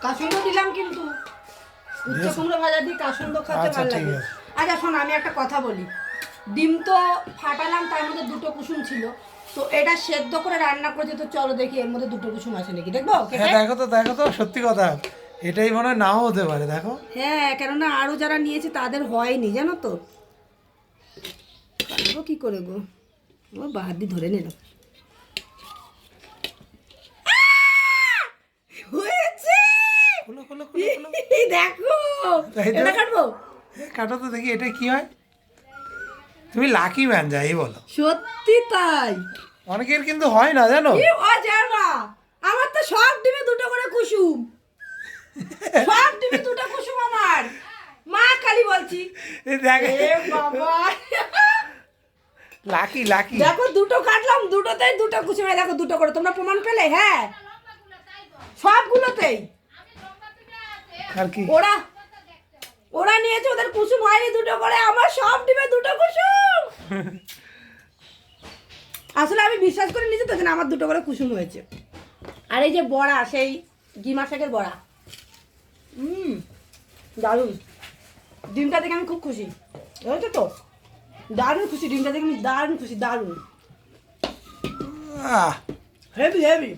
কাসুন্দ দিলাম কিন্তু উচ্চ কুমড়ো ভাজা দিয়ে কাসুন্দ খেতে আচ্ছা, ভালো ঠিক লাগে। আছে। আচ্ছা শোন, আমি একটা কথা বলি। ডিম তো ফাটালাম, তার মধ্যে দুটো কুসুম ছিল, তো এটা সেদ্ধ করে রান্না করেছে, তো চলো দেখি এর মধ্যে দুটো কুসুম আছে নাকি, দেখবো হ্যাঁ, কেটে? দেখো তো সত্যি কথা, এটাই মনে হয় নাও হতে পারে, দেখো। হ্যাঁ, কেননা আরো যারা নিয়েছে তাদের হয়নি, জানো তো। কাটবো কি করে গো, ও বাহার দিয়ে ধরে নিলাম। হয়েছে, খুলো দেখো তাই তো? এটা কাটবো। কাটো তো দেখি এটা কি হয়। তুমি লাকি ম্যান, যাই বলো। সত্যি তাই। অনেকের কিন্তু হয় না, জানো। কি অজার মা, আমার তো সব ডিমে দুটো করে কুসুম, সব ডিমে দুটো কুসুম আমার। মা কালী বলছি। এই দেখ, এ বাবা, লাকি। দেখো দুটো কাটলাম, দুটোতেই দুটো কুসুম, এই দেখো দুটো করে, তোমরা প্রমাণ পেলে? হ্যাঁ, সবগুলোতেই। আর কি? ওরা নিয়েছে, ওদের কুসুম হয়নি দুটো করে, আমার সব ডিমে দুটো কুসুম। আসলে আমি বিশ্বাস করে নিয়েছি তো, আমার দুটো করে কুসুম হয়েছে। আর এই যে বড়া, সেই গিমা শাকের বড়া, দারুণ। ডিমটা দেখে আমি খুব খুশি, হয়েছে তো, দারুণ খুশি। ডিমটা দেখে আমি দারুণ খুশি, দারুণ, আহ হেভি হেভি।